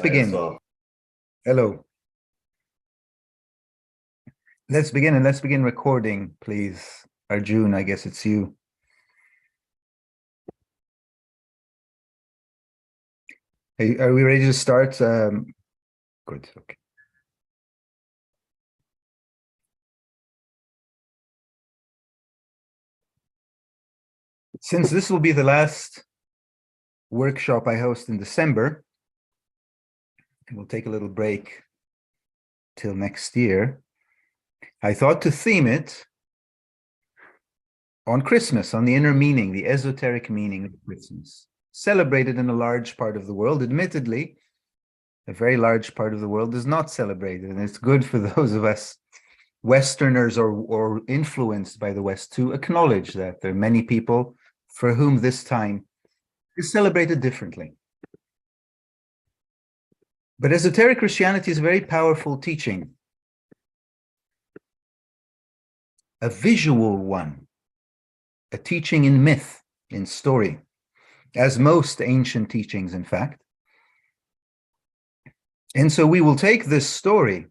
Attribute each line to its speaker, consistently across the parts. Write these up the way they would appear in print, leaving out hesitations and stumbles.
Speaker 1: Begin. Hello. Let's begin, and let's begin recording, please. Arjun, I guess it's you. Hey, are we ready to start? Good, okay. Since this will be the last workshop I host in December, and we'll take a little break till next year, I thought to theme it on Christmas, on the inner meaning, the esoteric meaning of Christmas, celebrated in a large part of the world. Admittedly, a very large part of the world is not celebrated, and it's good for those of us Westerners or influenced by the West to acknowledge that there are many people for whom this time is celebrated differently. But esoteric Christianity is a very powerful teaching, a visual one, a teaching in myth, in story, as most ancient teachings, in fact. And so we will take this story,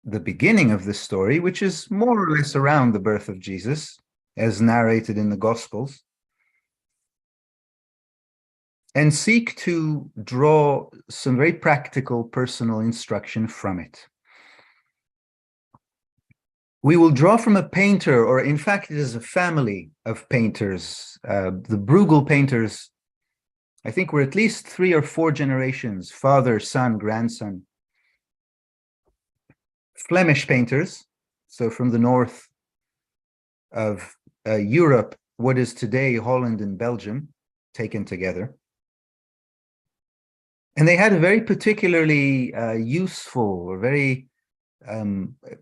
Speaker 1: the beginning of this story, which is more or less around the birth of Jesus, as narrated in the Gospels, and seek to draw some very practical personal instruction from it. We will draw from a painter, or in fact, it is a family of painters. The Bruegel painters, I think we're at least 3 or 4 generations, father, son, grandson. Flemish painters, so from the north of Europe, what is today Holland and Belgium, taken together. And they had a very particularly useful, or very,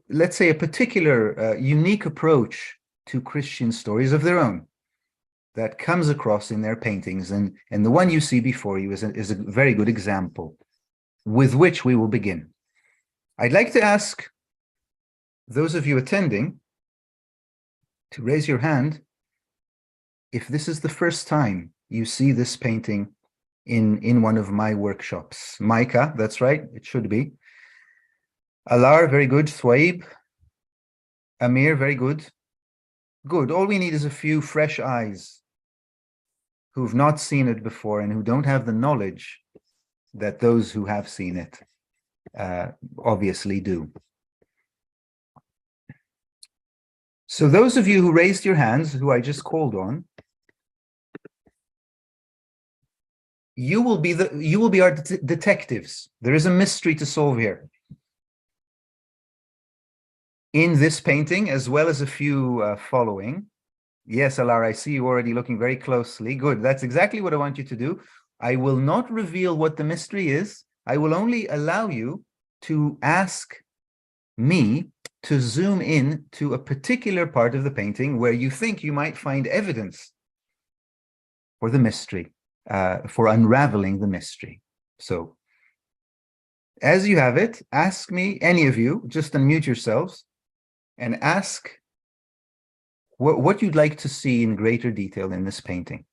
Speaker 1: let's say, a particular unique approach to Christian stories of their own that comes across in their paintings. And the one you see before you is a very good example with which we will begin. I'd like to ask those of you attending to raise your hand if this is the first time you see this painting in one of my workshops. Micah, that's right, it should be. Alar, very good. Thwaib. Amir, very good. Good. All we need is a few fresh eyes who've not seen it before and who don't have the knowledge that those who have seen it obviously do. So those of you who raised your hands, who I just called on, you will be our detectives. There is a mystery to solve here in this painting, as well as a few following. Yes, Alar, I see you already looking very closely. Good. That's exactly what I want you to do. I will not reveal what the mystery is. I will only allow you to ask me to zoom in to a particular part of the painting where you think you might find evidence for the mystery, for unraveling the mystery. So, as you have it, ask me, any of you, just unmute yourselves, and ask what you'd like to see in greater detail in this painting.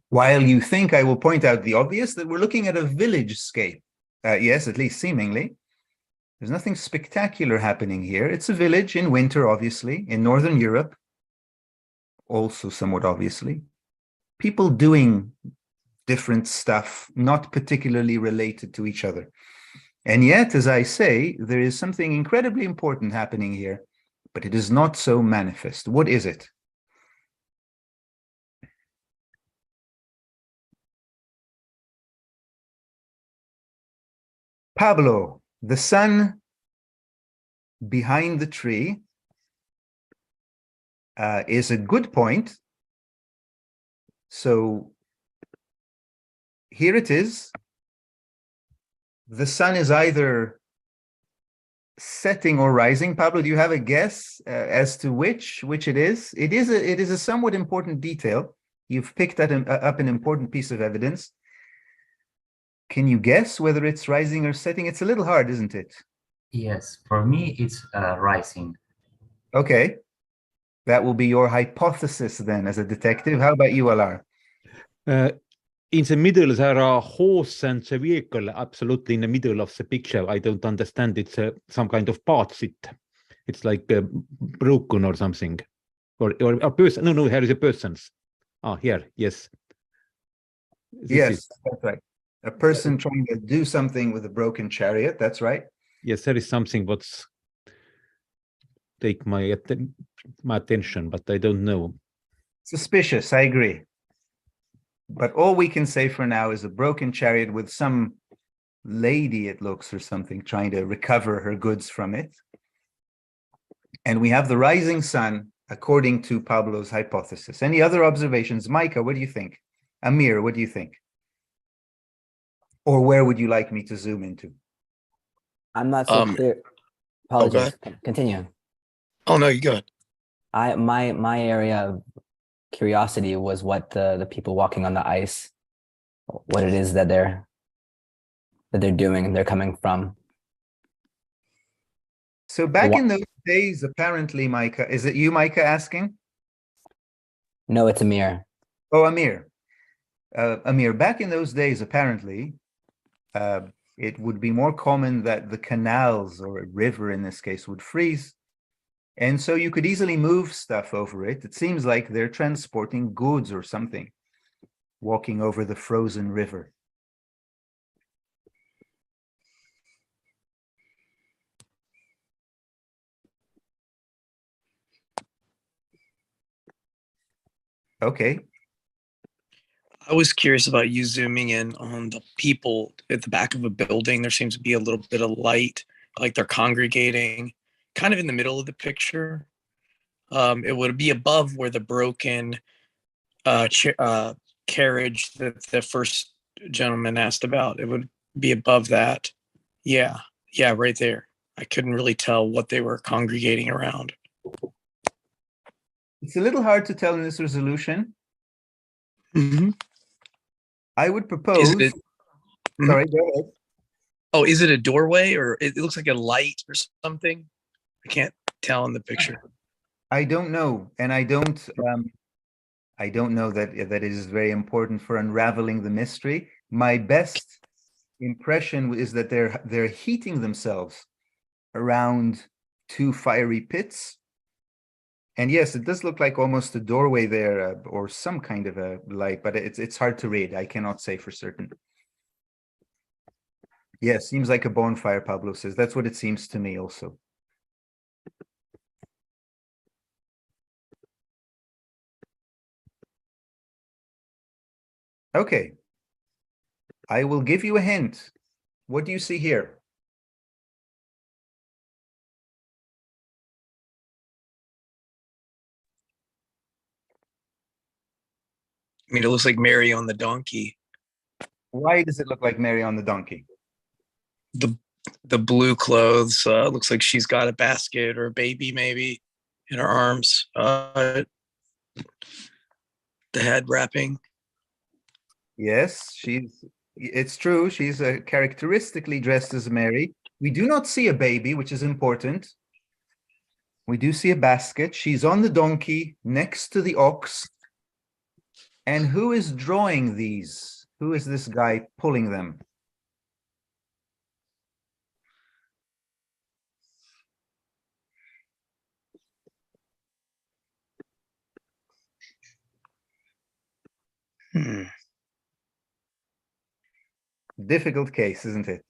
Speaker 1: While you think, I will point out the obvious, that we're looking at a village scape. Yes, at least seemingly. There's nothing spectacular happening here. It's a village in winter, obviously, in Northern Europe, also somewhat obviously. People doing different stuff, not particularly related to each other. And yet, as I say, there is something incredibly important happening here, but it is not so manifest. What is it? Pablo, the sun behind the tree is a good point. So here it is. The sun is either setting or rising. Pablo, do you have a guess as to which it is? It is a somewhat important detail. You've picked up an important piece of evidence. Can you guess whether it's rising or setting? It's a little hard, isn't it?
Speaker 2: Yes, for me, it's rising.
Speaker 1: Okay. That will be your hypothesis then as a detective. How about you, Alar?
Speaker 3: In the middle, there are horse and the vehicle absolutely in the middle of the picture. I don't understand. It's some kind of parts. It's like broken or something. Or a person. No, here is a person's. Here, yes.
Speaker 1: Yes, that's right. A person trying to do something with a broken chariot. That's right.
Speaker 3: Yes, there is something what's take my attention, but I don't know.
Speaker 1: Suspicious, I agree. But all we can say for now is a broken chariot with some lady, it looks, or something, trying to recover her goods from it. And we have the rising sun, according to Pablo's hypothesis. Any other observations? Micah, what do you think? Amir, what do you think? Or where would you like me to zoom into?
Speaker 4: I'm not so clear. Apologies. Continue.
Speaker 5: Oh no, you go ahead.
Speaker 4: My area of curiosity was what the people walking on the ice, what it is that they're doing, they're coming from.
Speaker 1: So back in those days, apparently, Micah, is it you, Micah, asking?
Speaker 4: No, it's Amir.
Speaker 1: Oh, Amir. Amir, back in those days, apparently, it would be more common that the canals, or a river in this case, would freeze. And so you could easily move stuff over it. It seems like they're transporting goods or something, walking over the frozen river. Okay.
Speaker 5: I was curious about you zooming in on the people at the back of a building. There seems to be a little bit of light, like they're congregating, kind of in the middle of the picture. It would be above where the broken carriage that the first gentleman asked about. It would be above that. Yeah, right there. I couldn't really tell what they were congregating around.
Speaker 1: It's a little hard to tell in this resolution.
Speaker 5: Mm-hmm.
Speaker 1: I would propose. Sorry, go ahead.
Speaker 5: Oh, is it a doorway, or it looks like a light or something? I can't tell in the picture.
Speaker 1: I don't know, and I don't know that it is very important for unraveling the mystery. My best impression is that they're heating themselves around two fiery pits. And yes, it does look like almost a doorway there, or some kind of a light, but it's hard to read. I cannot say for certain. Yes, seems like a bonfire, Pablo says. That's what it seems to me also. Okay. I will give you a hint. What do you see here?
Speaker 5: I mean, it looks like Mary on the donkey.
Speaker 1: Why does it look like Mary on the donkey?
Speaker 5: The blue clothes, looks like she's got a basket or a baby maybe in her arms. The head wrapping.
Speaker 1: Yes, it's true. She's characteristically dressed as Mary. We do not see a baby, which is important. We do see a basket. She's on the donkey next to the ox. And who is drawing these? Who is this guy pulling them? Difficult case, isn't it?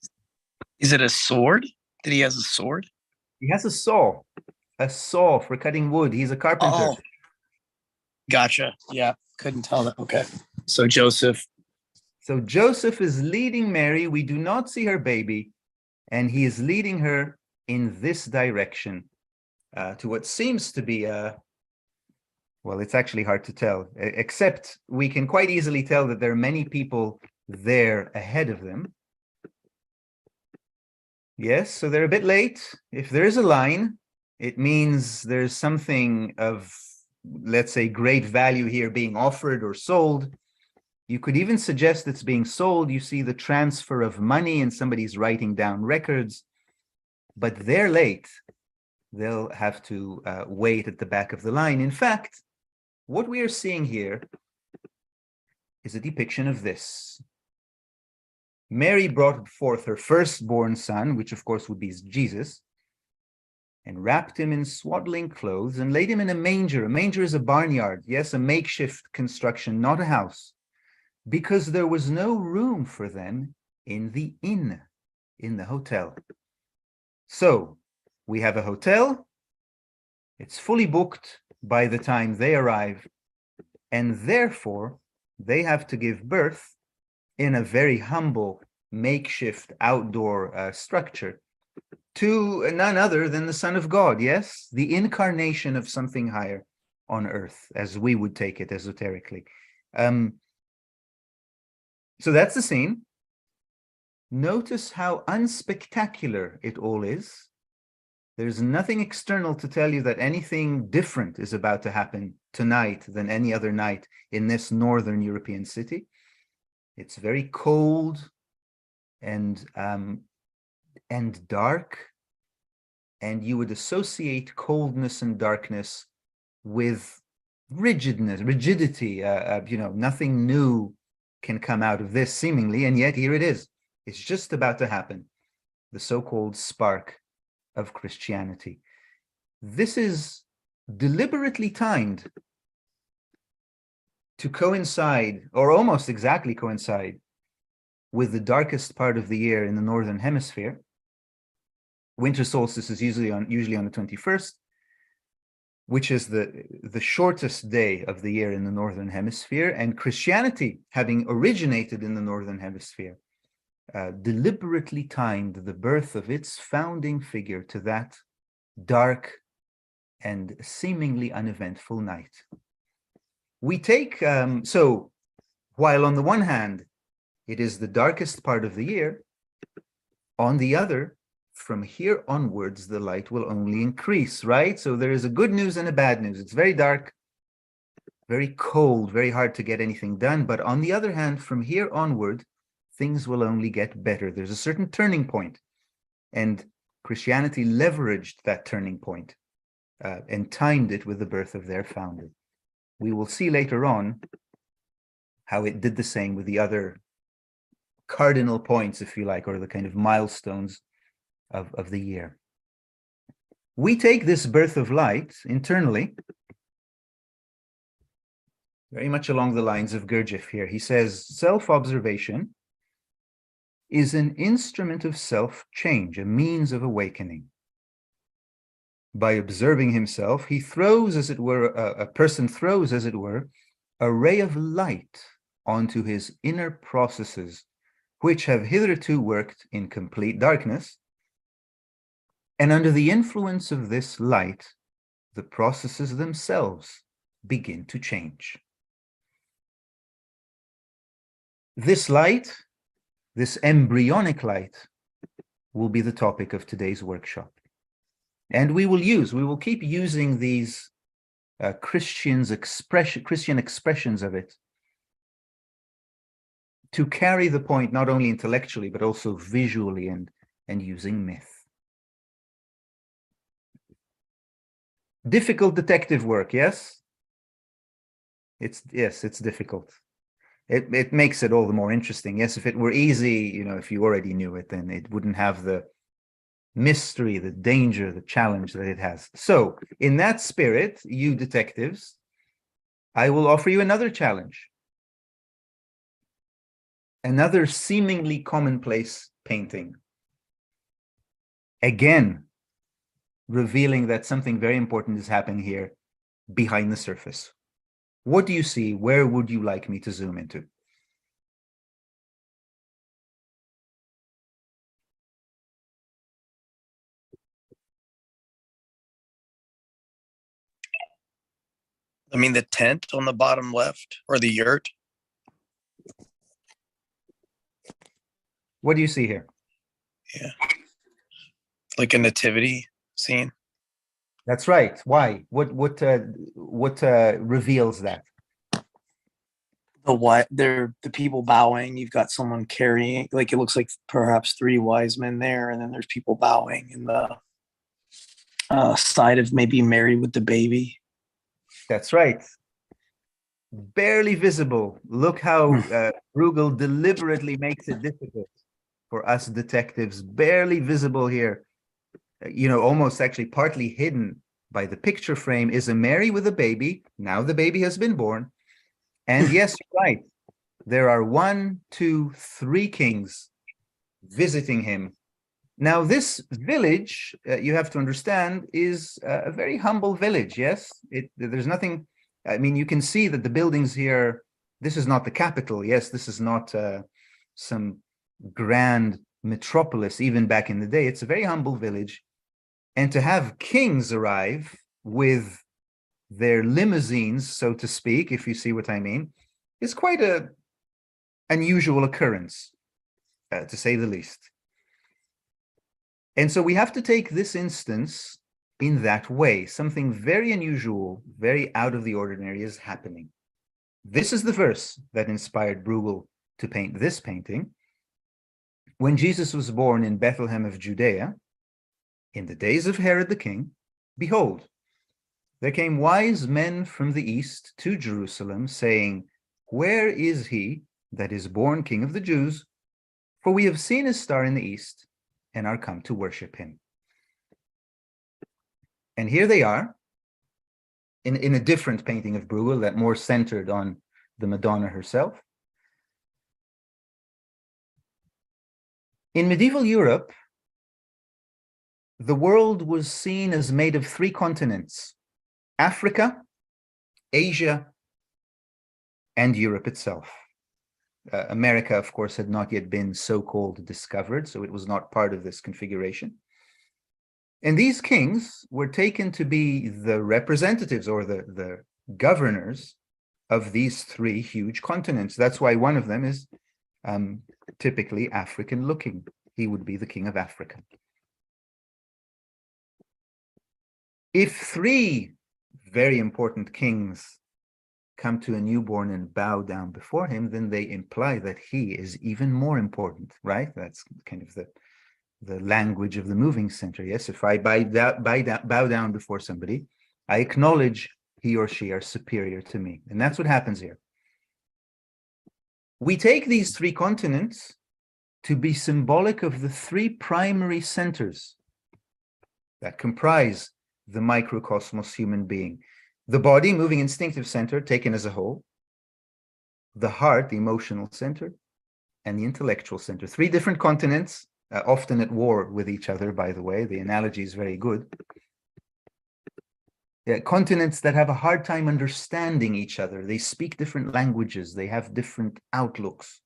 Speaker 5: Is it a sword? Did he has a sword?
Speaker 1: He has a saw for cutting wood. He's a carpenter.
Speaker 5: Oh, gotcha. Yeah, couldn't tell that. Okay. So Joseph.
Speaker 1: So Joseph is leading Mary. We do not see her baby, and he is leading her in this direction to what seems to be well, it's actually hard to tell, except we can quite easily tell that there are many people there ahead of them. Yes, so they're a bit late. If there is a line, it means there's something of, let's say, great value here being offered or sold. You could even suggest it's being sold. You see the transfer of money and somebody's writing down records, but they're late. They'll have to wait at the back of the line. In fact, what we are seeing here is a depiction of this. Mary brought forth her firstborn son, which of course would be Jesus, and wrapped him in swaddling clothes and laid him in a manger. A manger is a barnyard, yes, a makeshift construction, not a house, because there was no room for them in the inn, in the hotel. So we have a hotel, it's fully booked by the time they arrive, and therefore they have to give birth in a very humble makeshift outdoor structure to none other than the Son of God, yes? The incarnation of something higher on earth, as we would take it esoterically. So that's the scene. Notice how unspectacular it all is. There's nothing external to tell you that anything different is about to happen tonight than any other night in this northern European city. It's very cold and dark, and you would associate coldness and darkness with rigidity. Nothing new can come out of this seemingly, and yet here it is. It's just about to happen. The so-called spark of Christianity. This is deliberately timed to coincide, or almost exactly coincide, with the darkest part of the year in the northern hemisphere. Winter solstice is usually on the 21st, which is the shortest day of the year in the northern hemisphere, and Christianity, having originated in the northern hemisphere, deliberately timed the birth of its founding figure to that dark and seemingly uneventful night. We take, so while on the one hand, it is the darkest part of the year, on the other, from here onwards, the light will only increase, right? So there is a good news and a bad news. It's very dark, very cold, very hard to get anything done. But on the other hand, from here onward, things will only get better. There's a certain turning point, and Christianity leveraged that turning point and timed it with the birth of their founder. We will see later on how it did the same with the other cardinal points, if you like, or the kind of milestones of the year. We take this birth of light internally, very much along the lines of Gurdjieff here. He says, self-observation is an instrument of self-change, a means of awakening. By observing himself, he throws, as it were, a person throws, as it were, a ray of light onto his inner processes, which have hitherto worked in complete darkness. And under the influence of this light, the processes themselves begin to change. This light, this embryonic light, will be the topic of today's workshop. And we will keep using these Christian expressions of it to carry the point not only intellectually, but also visually and using myth. Difficult detective work, yes? It's difficult. It makes it all the more interesting. Yes, if it were easy, if you already knew it, then it wouldn't have the mystery, the danger, the challenge that it has. So, in that spirit, you detectives, I will offer you another challenge. Another seemingly commonplace painting. Again, revealing that something very important is happening here behind the surface. What do you see? Where would you like me to zoom into?
Speaker 5: I mean, the tent on the bottom left, or the yurt.
Speaker 1: What do you see here?
Speaker 5: Yeah. Like a nativity scene.
Speaker 1: That's right. Why? What reveals that?
Speaker 5: The people bowing. You've got someone carrying, like it looks like perhaps 3 wise men there, and then there's people bowing in the side of maybe Mary with the baby.
Speaker 1: That's right. barely visible. Look how Bruegel deliberately makes it difficult for us detectives. Barely visible here. You know, almost actually partly hidden by the picture frame is a Mary with a baby. Now the baby has been born. And yes, you're right. There are 1, 2, 3 kings visiting him. Now, this village, you have to understand, is a very humble village, yes? There's nothing, I mean, you can see that the buildings here, this is not the capital, yes? This is not some grand metropolis, even back in the day. It's a very humble village. And to have kings arrive with their limousines, so to speak, if you see what I mean, is quite an unusual occurrence, to say the least. And so we have to take this instance in that way. Something very unusual, very out of the ordinary is happening. This is the verse that inspired Bruegel to paint this painting. When Jesus was born in Bethlehem of Judea, in the days of Herod the king, behold, there came wise men from the east to Jerusalem, saying, where is he that is born King of the Jews? For we have seen his star in the east, and are come to worship him. And here they are, in a different painting of Bruegel, that more centered on the Madonna herself. In medieval Europe, the world was seen as made of 3 continents: Africa, Asia, and Europe itself. America, of course, had not yet been so-called discovered, so it was not part of this configuration. And these kings were taken to be the representatives or the governors of these 3 huge continents. That's why one of them is typically African-looking. He would be the king of Africa. If 3 very important kings come to a newborn and bow down before him, then they imply that he is even more important, right? That's kind of the language of the moving center. Yes, if I bow down before somebody, I acknowledge he or she are superior to me. And that's what happens here. We take these 3 continents to be symbolic of the 3 primary centers that comprise the microcosmos human being. The body, moving instinctive center, taken as a whole. The heart, the emotional center, and the intellectual center. 3 different continents, often at war with each other, by the way. The analogy is very good. Continents that have a hard time understanding each other. They speak different languages. They have different outlooks.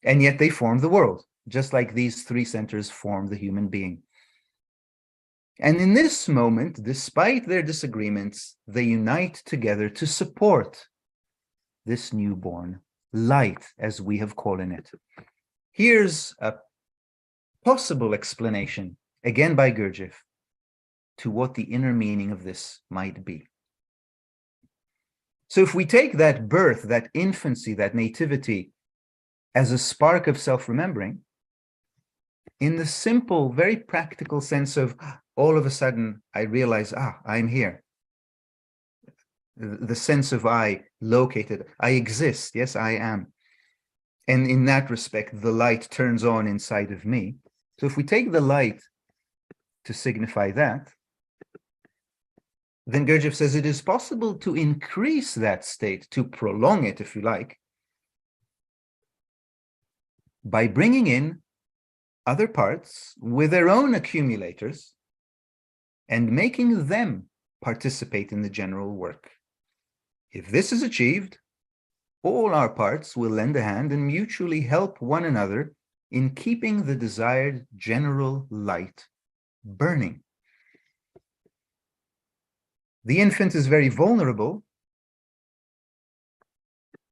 Speaker 1: And yet they form the world, just like these 3 centers form the human being. And in this moment, despite their disagreements, they unite together to support this newborn light, as we have called it. Here's a possible explanation, again by Gurdjieff, to what the inner meaning of this might be. So if we take that birth, that infancy, that nativity, as a spark of self-remembering, in the simple, very practical sense of all of a sudden I realize, I'm here. The sense of I located, I exist, yes, I am. And in that respect, the light turns on inside of me. So if we take the light to signify that, then Gurdjieff says it is possible to increase that state, to prolong it, if you like, by bringing in other parts with their own accumulators and making them participate in the general work. If this is achieved, all our parts will lend a hand and mutually help one another in keeping the desired general light burning. The infant is very vulnerable.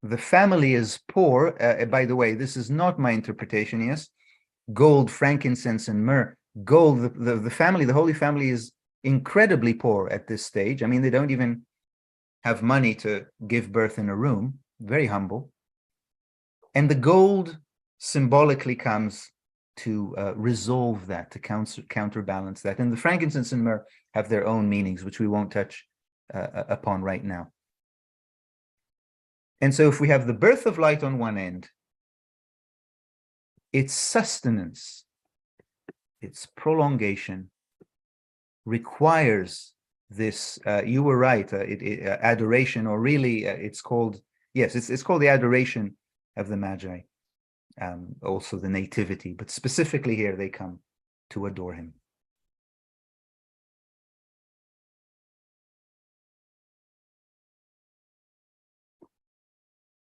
Speaker 1: The family is poor. By the way, this is not my interpretation, yes? Gold, frankincense, and myrrh. Gold, the family, the Holy Family is incredibly poor at this stage. I mean, they don't even have money to give birth in a room. Very humble. And the gold symbolically comes to resolve that, to counterbalance that. And the frankincense and myrrh have their own meanings, which we won't touch upon right now. And so if we have the birth of light on one end, its sustenance, its prolongation requires this, you were right, adoration, or really it's called, yes, it's called the adoration of the Magi, also the nativity, but specifically here they come to adore him.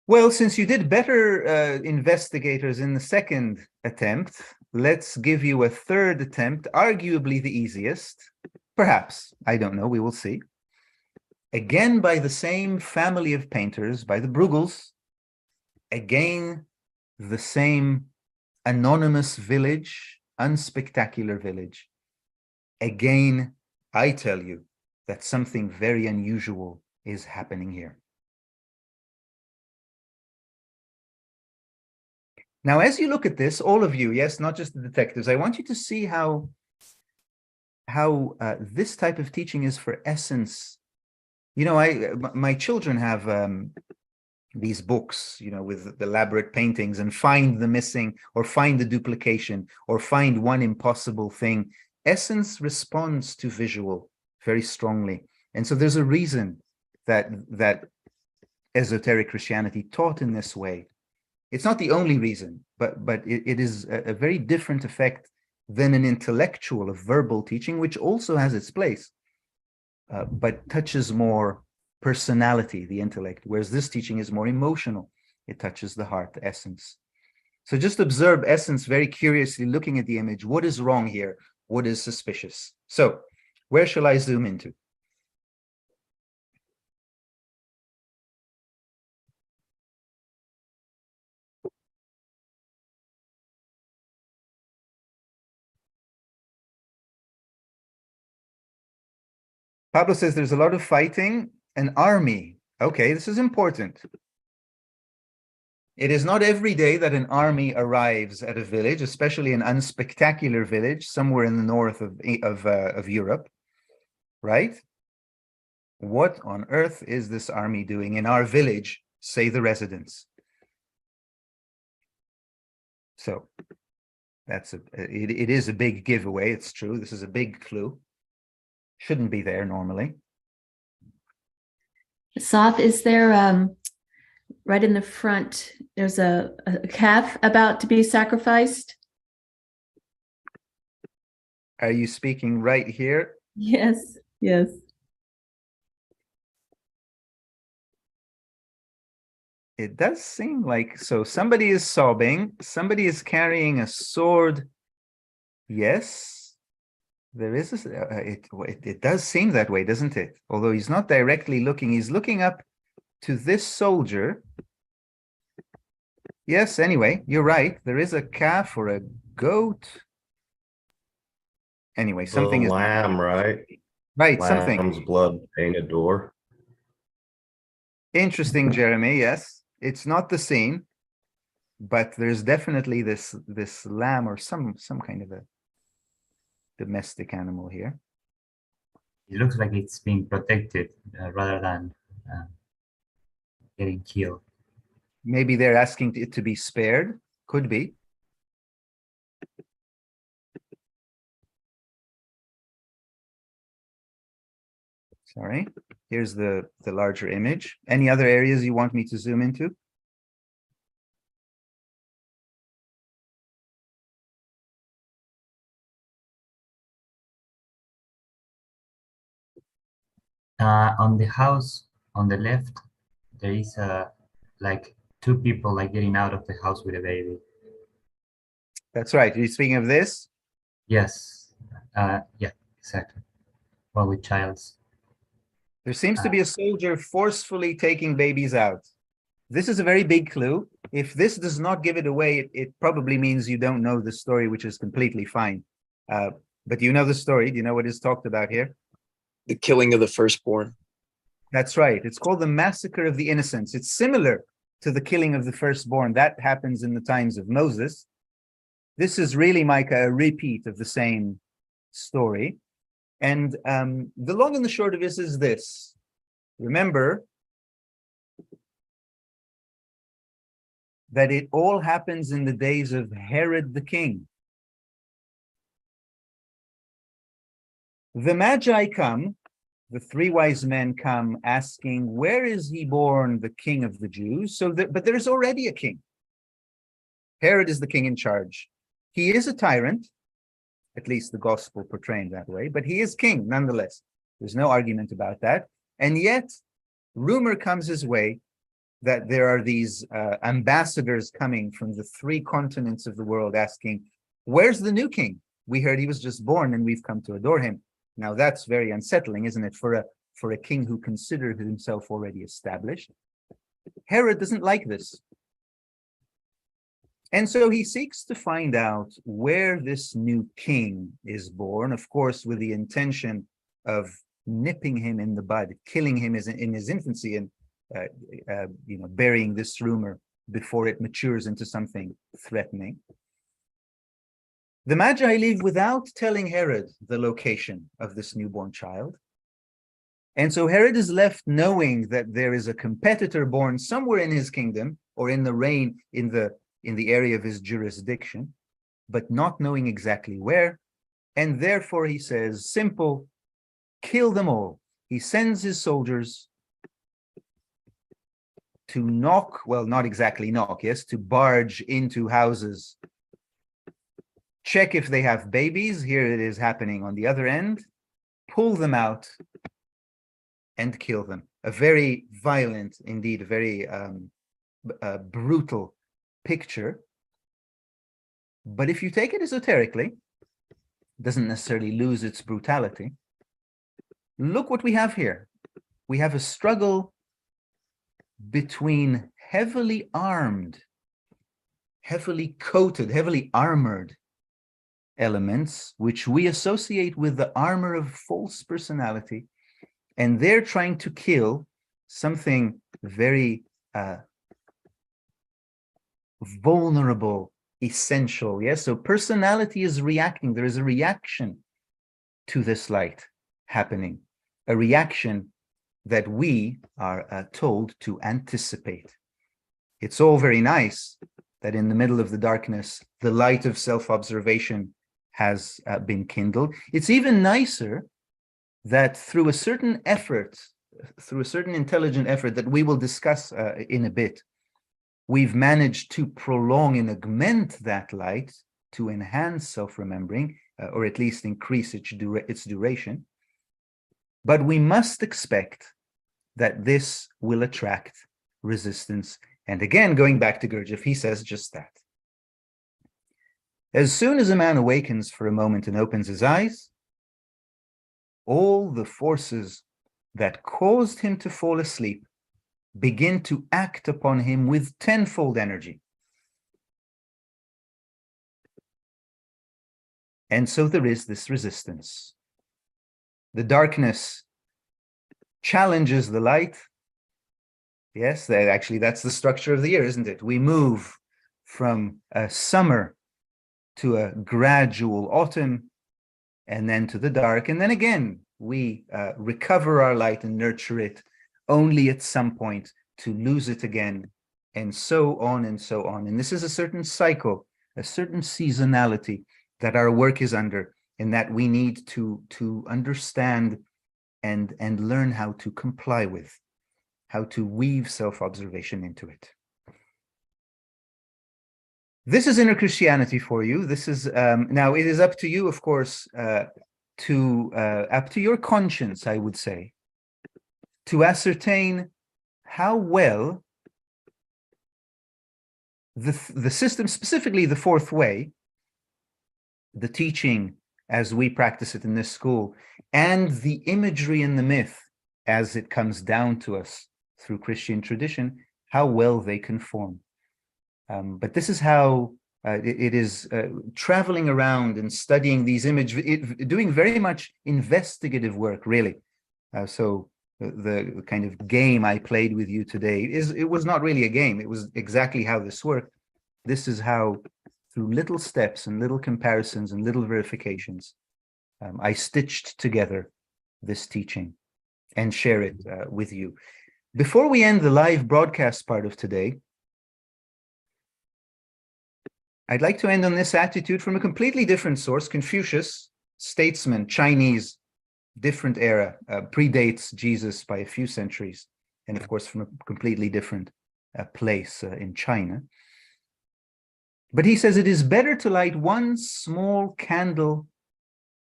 Speaker 1: Well, since you did better, investigators, in the second attempt, let's give you a third attempt, arguably the easiest. Perhaps, I don't know, we will see. Again, by the same family of painters, by the Bruegels. Again, the same anonymous village, unspectacular village. Again, I tell you that something very unusual is happening here. Now, as you look at this, all of you, yes, not just the detectives, I want you to see how this type of teaching is for essence. You know, my children have these books, you know, with elaborate paintings, and find the missing, or find the duplication, or find one impossible thing. Essence responds to visual very strongly. And so there's a reason that esoteric Christianity taught in this way. It's not the only reason, but it is a very different effect than an intellectual, a verbal teaching, which also has its place, but touches more personality, the intellect, whereas this teaching is more emotional. It touches the heart, the essence. So just observe essence very curiously, looking at the image. What is wrong here? What is suspicious? So where shall I zoom into? Pablo says there's a lot of fighting, an army. Okay, this is important. It is not every day that an army arrives at a village, especially an unspectacular village somewhere in the north of Europe, right? What on earth is this army doing in our village, say the residents? So that's it is a big giveaway. It's true. This is a big clue. Shouldn't be there normally.
Speaker 6: Soth, is there right in the front, there's a calf about to be sacrificed?
Speaker 1: Are you speaking right here?
Speaker 6: Yes, yes.
Speaker 1: It does seem like so. Somebody is sobbing. Somebody is carrying a sword. Yes, there is it does seem that way, doesn't it? Although he's not directly looking, he's looking up to this soldier. Yes, anyway, you're right. There is a calf or a goat. Anyway, something is
Speaker 7: lamb, right?
Speaker 1: right.
Speaker 7: Lamb's
Speaker 1: Something
Speaker 7: blood painted door.
Speaker 1: interesting, Jeremy. Yes, it's not the scene, but there's definitely this lamb or some kind of a domestic animal here.
Speaker 2: It looks like it's being protected rather than getting killed.
Speaker 1: Maybe they're asking it to be spared. Could be. Sorry. Here's the larger image. Any other areas you want me to zoom into?
Speaker 2: On the house on the left, there is like two people like getting out of the house with a baby.
Speaker 1: That's right. Are you speaking of this?
Speaker 2: Yes. Yeah, exactly. Well, with childs.
Speaker 1: There seems to be a soldier forcefully taking babies out. This is a very big clue. If this does not give it away, it probably means you don't know the story, which is completely fine. But you know the story. Do you know what is talked about here?
Speaker 5: The killing of the firstborn.
Speaker 1: That's right. It's called the Massacre of the Innocents. It's similar to the killing of the firstborn. That happens in the times of Moses. This is really, Micah, a repeat of the same story. And the long and the short of this is this. Remember, that it all happens in the days of Herod the king. The Magi come, the three wise men come asking, where is he born, the king of the Jews? But there's already a king. Herod is the king in charge. He is a tyrant, at least the gospel portraying that way, but he is king nonetheless. There's no argument about that. And yet, rumor comes his way that there are these ambassadors coming from the three continents of the world asking, where's the new king? We heard he was just born and we've come to adore him. Now that's very unsettling, isn't it, for a king who considered himself already established? Herod doesn't like this. And so he seeks to find out where this new king is born, of course, with the intention of nipping him in the bud, killing him in his infancy, and burying this rumor before it matures into something threatening. The Magi leave without telling Herod the location of this newborn child. And so Herod is left knowing that there is a competitor born somewhere in his kingdom or in the reign, in the area of his jurisdiction, but not knowing exactly where. And therefore he says, simple, kill them all. He sends his soldiers to knock, well, not exactly knock, yes, to barge into houses, check if they have babies. Here it is happening on the other end, pull them out and kill them. A very violent, indeed, a very brutal picture. But if you take it esoterically, it doesn't necessarily lose its brutality. Look what we have here. We have a struggle between heavily armed, heavily coated, heavily armored elements, which we associate with the armor of false personality, and they're trying to kill something very vulnerable, essential. Yes, so personality is reacting. There is a reaction to this light happening, a reaction that we are told to anticipate. It's all very nice that in the middle of the darkness, the light of self-observation has been kindled. It's even nicer that through a certain effort, through a certain intelligent effort that we will discuss in a bit, we've managed to prolong and augment that light to enhance self-remembering, or at least increase its duration. But we must expect that this will attract resistance. And again, going back to Gurdjieff, he says just that. As soon as a man awakens for a moment and opens his eyes, all the forces that caused him to fall asleep begin to act upon him with tenfold energy. And so there is this resistance. The darkness challenges the light. Yes, actually, that's the structure of the year, isn't it? We move from a summer to a gradual autumn, and then to the dark. And then again, we recover our light and nurture it, only at some point to lose it again, and so on and so on. And this is a certain cycle, a certain seasonality that our work is under, and that we need to understand and learn how to comply with, how to weave self-observation into it. This is inner Christianity for you. This is now it is up to you, of course, up to your conscience, I would say, to ascertain how well the system, specifically the fourth way, the teaching as we practice it in this school, and the imagery in the myth as it comes down to us through Christian tradition, how well they conform. But this is how it is traveling around and studying these images, doing very much investigative work, really. So the kind of game I played with you today it was not really a game. It was exactly how this worked. This is how, through little steps and little comparisons and little verifications, I stitched together this teaching and share it with you. Before we end the live broadcast part of today, I'd like to end on this attitude from a completely different source. Confucius, statesman, Chinese, different era, predates Jesus by a few centuries, and of course from a completely different place in China. But he says it is better to light one small candle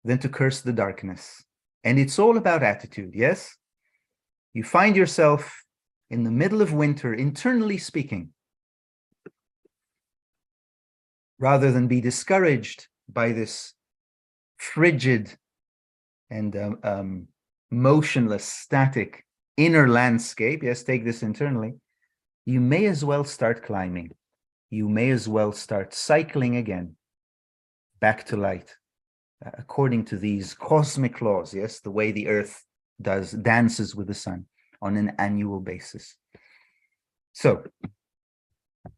Speaker 1: than to curse the darkness. And it's all about attitude, yes? You find yourself in the middle of winter, internally speaking, rather than be discouraged by this frigid and motionless, static inner landscape. Yes, take this internally. You may as well start climbing. You may as well start cycling again, back to light, according to these cosmic laws, yes, the way the earth dances with the sun on an annual basis. So,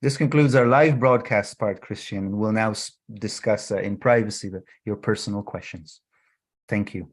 Speaker 1: this concludes our live broadcast part, Christian, and we'll now discuss in privacy your personal questions. Thank you.